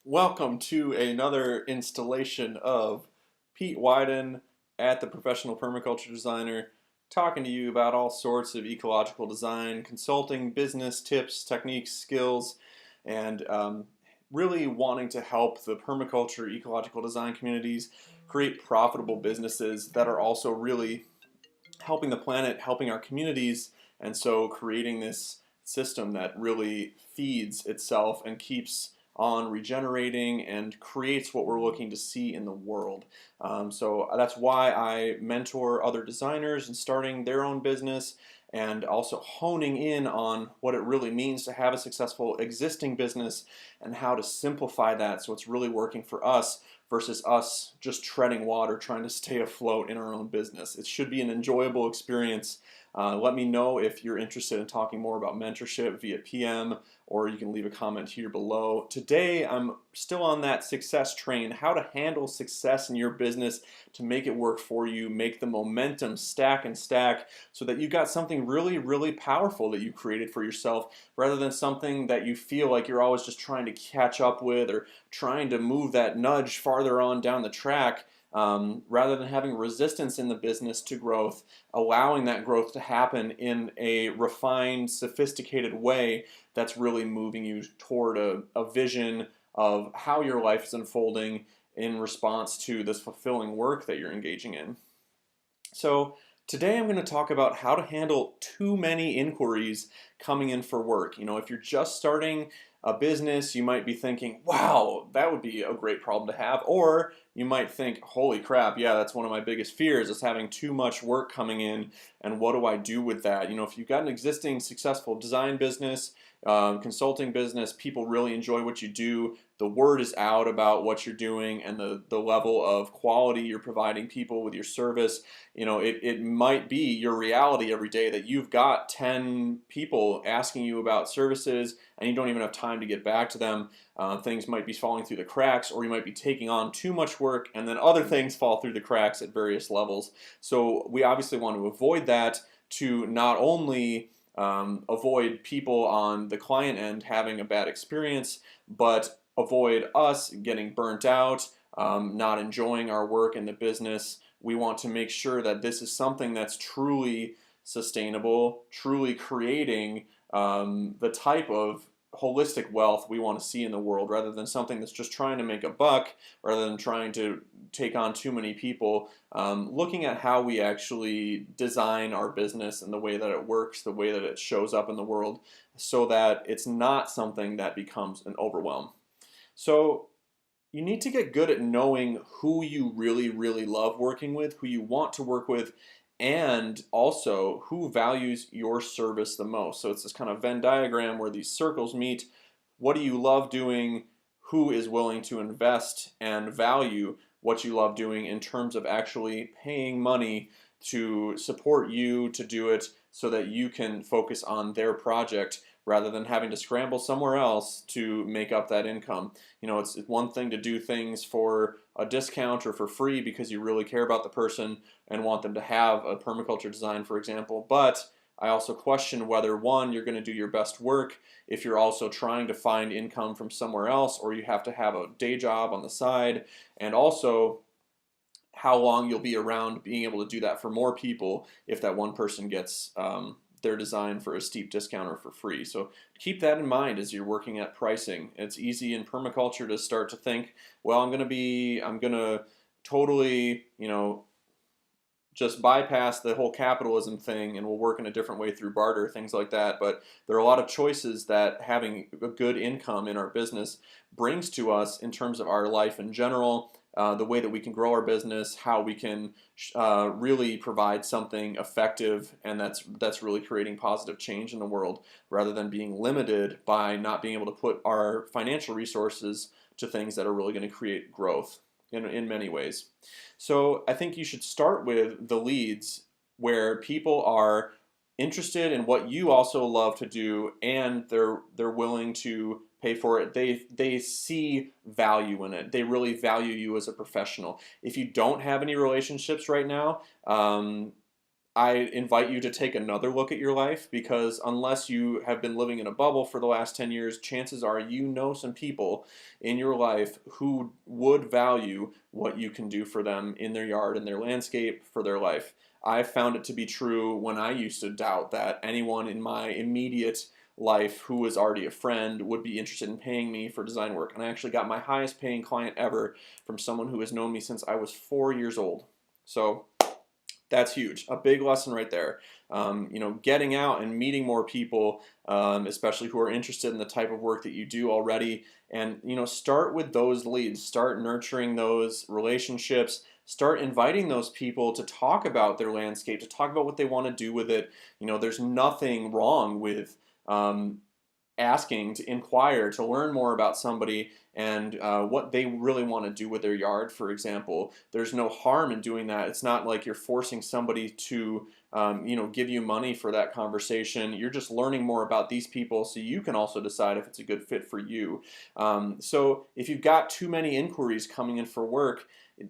Welcome to another installation of Pete Wyden at the Professional Permaculture Designer, talking to you about all sorts of ecological design, consulting, business tips, techniques, skills, and really wanting to help the permaculture ecological design communities create profitable businesses that are also really helping the planet, helping our communities, and so creating this system that really feeds itself and keeps on regenerating and creates what we're looking to see in the world. So that's why I mentor other designers in starting their own business and also honing in on what it really means to have a successful existing business and how to simplify that so it's really working for us versus us just treading water trying to stay afloat in our own business. It should be an enjoyable experience. Let me know if you're interested in talking more about mentorship via PM, or you can leave a comment here below. Today, I'm still on that success train, how to handle success in your business to make it work for you, make the momentum stack and stack so that you've got something really, really powerful that you created for yourself rather than something that you feel like you're always just trying to catch up with or trying to move that nudge farther on down the track. Rather than having resistance in the business to growth, allowing that growth to happen in a refined, sophisticated way that's really moving you toward a vision of how your life is unfolding in response to this fulfilling work that you're engaging in. So today I'm going to talk about how to handle too many inquiries coming in for work. If you're just starting a business, you might be thinking, wow, that would be a great problem to have. Or you might think, holy crap, yeah, that's one of my biggest fears is having too much work coming in. And what do I do with that? If you've got an existing successful design business, consulting business, people really enjoy what you do. The word is out about what you're doing and the level of quality you're providing people with your service. It might be your reality every day that you've got 10 people asking you about services and you don't even have time to get back to them. Things might be falling through the cracks, or you might be taking on too much work and then other things fall through the cracks at various levels. So we obviously want to avoid that to not only avoid people on the client end having a bad experience, but avoid us getting burnt out, not enjoying our work in the business. We want to make sure that this is something that's truly sustainable, truly creating the type of holistic wealth we want to see in the world rather than something that's just trying to make a buck rather than trying to take on too many people. Looking at how we actually design our business and the way that it works, the way that it shows up in the world so that it's not something that becomes an overwhelm. So you need to get good at knowing who you really, really love working with, who you want to work with, and also who values your service the most. So it's this kind of Venn diagram where these circles meet. What do you love doing? Who is willing to invest and value what you love doing in terms of actually paying money to support you to do it so that you can focus on their project rather than having to scramble somewhere else to make up that income. It's one thing to do things for a discount or for free because you really care about the person and want them to have a permaculture design, for example. But I also question whether, one, you're going to do your best work if you're also trying to find income from somewhere else, or you have to have a day job on the side, and also how long you'll be around being able to do that for more people if that one person gets their design for a steep discount or for free. So keep that in mind as you're working at pricing. It's easy in permaculture to start to think, well, I'm going to totally, just bypass the whole capitalism thing and we'll work in a different way through barter, things like that. But there are a lot of choices that having a good income in our business brings to us in terms of our life in general, the way that we can grow our business, how we can really provide something effective and that's really creating positive change in the world rather than being limited by not being able to put our financial resources to things that are really going to create growth in many ways. So I think you should start with the leads where people are interested in what you also love to do and they're willing to pay for it. They see value in it. They really value you as a professional. If you don't have any relationships right now, I invite you to take another look at your life, because unless you have been living in a bubble for the last 10 years, chances are you know some people in your life who would value what you can do for them in their yard, in their landscape, for their life. I found it to be true when I used to doubt that anyone in my immediate life who was already a friend would be interested in paying me for design work. And I actually got my highest paying client ever from someone who has known me since I was 4 years old. So that's huge. A big lesson right there. Getting out and meeting more people, especially who are interested in the type of work that you do already, and start with those leads. Start nurturing those relationships. Start inviting those people to talk about their landscape, to talk about what they want to do with it. There's nothing wrong with asking to inquire, to learn more about somebody and what they really want to do with their yard, for example. There's no harm in doing that. It's not like you're forcing somebody to give you money for that conversation. You're just learning more about these people so you can also decide if it's a good fit for you. So if you've got too many inquiries coming in for work,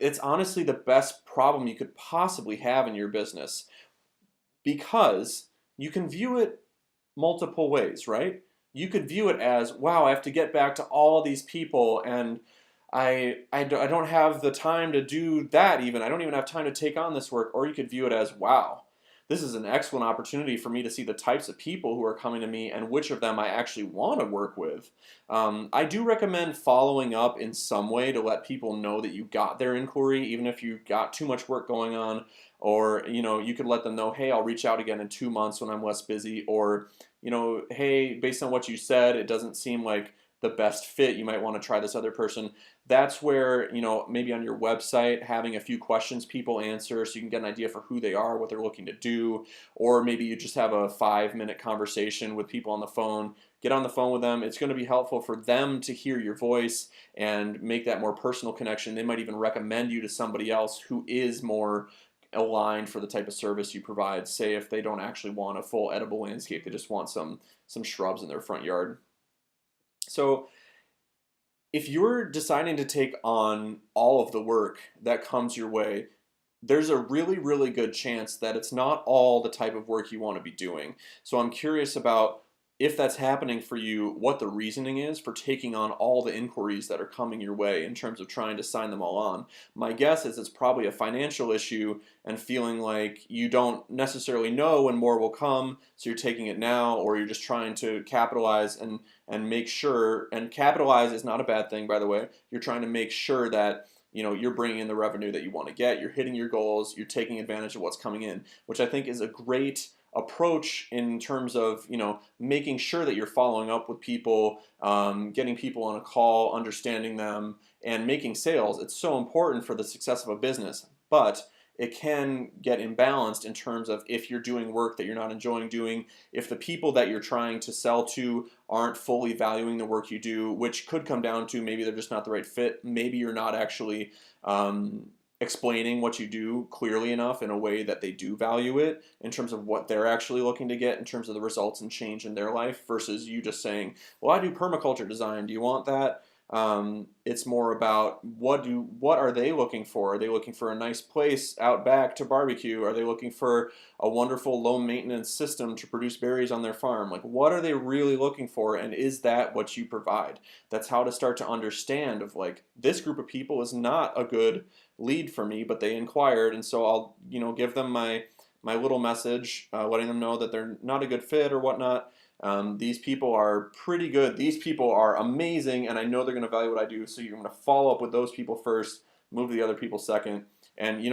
it's honestly the best problem you could possibly have in your business, because you can view it multiple ways, right? You could view it as, wow, I have to get back to all these people, and I don't have the time to do that even. I don't even have time to take on this work. Or you could view it as, wow, this is an excellent opportunity for me to see the types of people who are coming to me and which of them I actually want to work with. I do recommend following up in some way to let people know that you got their inquiry, even if you've got too much work going on. Or, you could let them know, hey, I'll reach out again in 2 months when I'm less busy. Or, hey, based on what you said, it doesn't seem like the best fit. You might want to try this other person. That's where, maybe on your website, having a few questions people answer so you can get an idea for who they are, what they're looking to do. Or maybe you just have a 5-minute conversation with people on the phone. Get on the phone with them. It's going to be helpful for them to hear your voice and make that more personal connection. They might even recommend you to somebody else who is more aligned for the type of service you provide. Say if they don't actually want a full edible landscape, they just want some shrubs in their front yard. So if you're deciding to take on all of the work that comes your way, there's a really, really good chance that it's not all the type of work you want to be doing. So I'm curious about, if that's happening for you, what the reasoning is for taking on all the inquiries that are coming your way in terms of trying to sign them all on. My guess is it's probably a financial issue and feeling like you don't necessarily know when more will come, so you're taking it now, or you're just trying to capitalize and make sure, and capitalize is not a bad thing, by the way. You're trying to make sure that you're bringing in the revenue that you want to get, you're hitting your goals, you're taking advantage of what's coming in, which I think is a great approach in terms of making sure that you're following up with people, getting people on a call, understanding them, and making sales. It's so important for the success of a business, but it can get imbalanced in terms of if you're doing work that you're not enjoying doing, if the people that you're trying to sell to aren't fully valuing the work you do, which could come down to maybe they're just not the right fit, maybe you're not actually explaining what you do clearly enough in a way that they do value it in terms of what they're actually looking to get in terms of the results and change in their life, versus you just saying, well, I do permaculture design, do you want that? It's more about what are they looking for? Are they looking for a nice place out back to barbecue? Are they looking for a wonderful low maintenance system to produce berries on their farm? Like, what are they really looking for, and is that what you provide? That's how to start to understand of, like, this group of people is not a good lead for me, but they inquired, and so I'll give them my little message, letting them know that they're not a good fit or whatnot. These people are pretty good. These people are amazing, and I know they're going to value what I do. So you're going to follow up with those people first, move to the other people second. And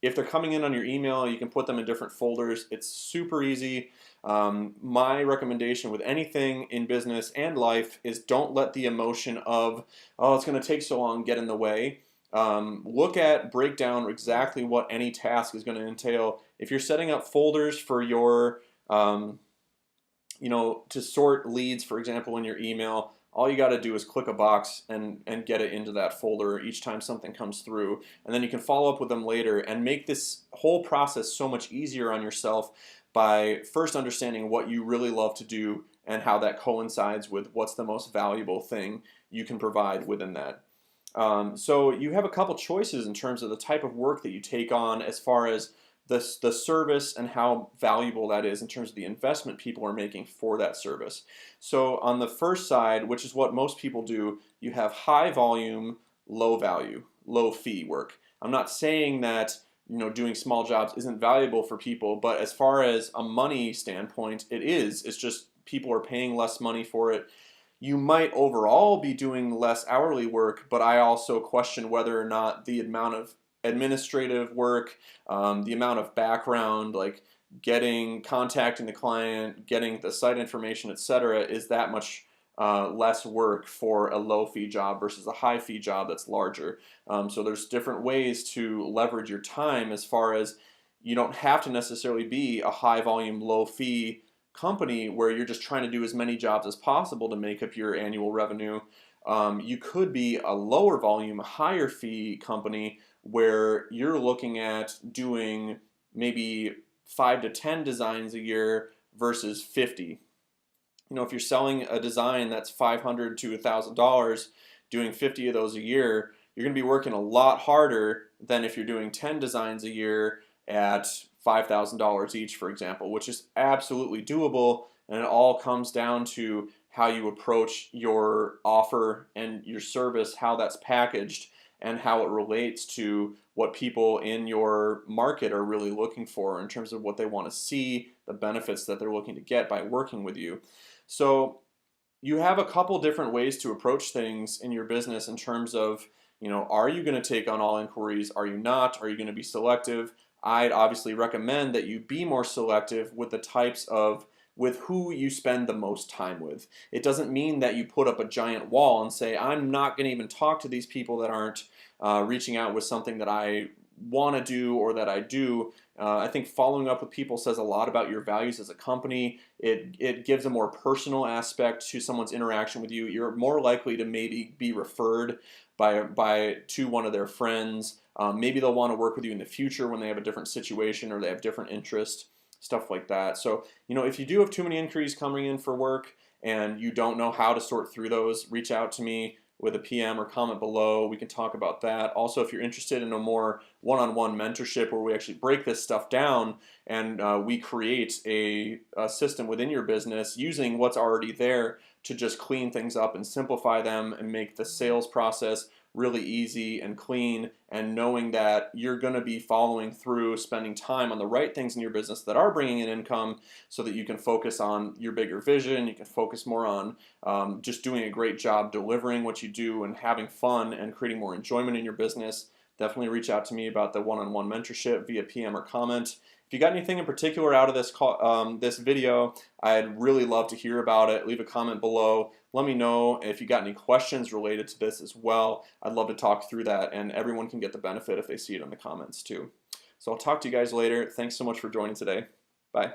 if they're coming in on your email, you can put them in different folders. It's super easy. My recommendation with anything in business and life is don't let the emotion of, oh, it's going to take so long, get in the way. Break down exactly what any task is going to entail. If you're setting up folders for your to sort leads, for example, in your email, all you got to do is click a box and get it into that folder each time something comes through. And then you can follow up with them later and make this whole process so much easier on yourself by first understanding what you really love to do and how that coincides with what's the most valuable thing you can provide within that. So you have a couple choices in terms of the type of work that you take on as far as the service and how valuable that is in terms of the investment people are making for that service. So on the first side, which is what most people do, you have high volume, low value, low fee work. I'm not saying that doing small jobs isn't valuable for people, but as far as a money standpoint, it is. It's just people are paying less money for it. You might overall be doing less hourly work, but I also question whether or not the amount of administrative work, the amount of background, like contacting the client, getting the site information, etc., is that much less work for a low fee job versus a high fee job that's larger. So there's different ways to leverage your time, as far as you don't have to necessarily be a high volume, low fee company where you're just trying to do as many jobs as possible to make up your annual revenue. You could be a lower volume, higher fee company where you're looking at doing maybe 5 to 10 designs a year versus 50. If you're selling a design that's $500 to $1,000, doing 50 of those a year, you're going to be working a lot harder than if you're doing 10 designs a year at $5,000 each, for example, which is absolutely doable. And it all comes down to how you approach your offer and your service, how that's packaged, and how it relates to what people in your market are really looking for in terms of what they want to see, the benefits that they're looking to get by working with you. So you have a couple different ways to approach things in your business in terms of, are you going to take on all inquiries? Are you not? Are you going to be selective? I'd obviously recommend that you be more selective with who you spend the most time with. It doesn't mean that you put up a giant wall and say, I'm not going to even talk to these people that aren't reaching out with something that I want to do or that I do. I think following up with people says a lot about your values as a company. It gives a more personal aspect to someone's interaction with you. You're more likely to maybe be referred to one of their friends. Maybe they'll want to work with you in the future when they have a different situation or they have different interests, stuff like that. So, if you do have too many inquiries coming in for work and you don't know how to sort through those, reach out to me with a PM or comment below. We can talk about that. Also, if you're interested in a more one-on-one mentorship where we actually break this stuff down and we create a system within your business using what's already there to just clean things up and simplify them and make the sales process really easy and clean, and knowing that you're going to be following through, spending time on the right things in your business that are bringing in income so that you can focus on your bigger vision. You can focus more on just doing a great job delivering what you do and having fun and creating more enjoyment in your business. Definitely reach out to me about the one-on-one mentorship via PM or comment. If you got anything in particular out of this video, I'd really love to hear about it. Leave a comment below. Let me know if you got any questions related to this as well. I'd love to talk through that, and everyone can get the benefit if they see it in the comments too. So I'll talk to you guys later. Thanks so much for joining today. Bye.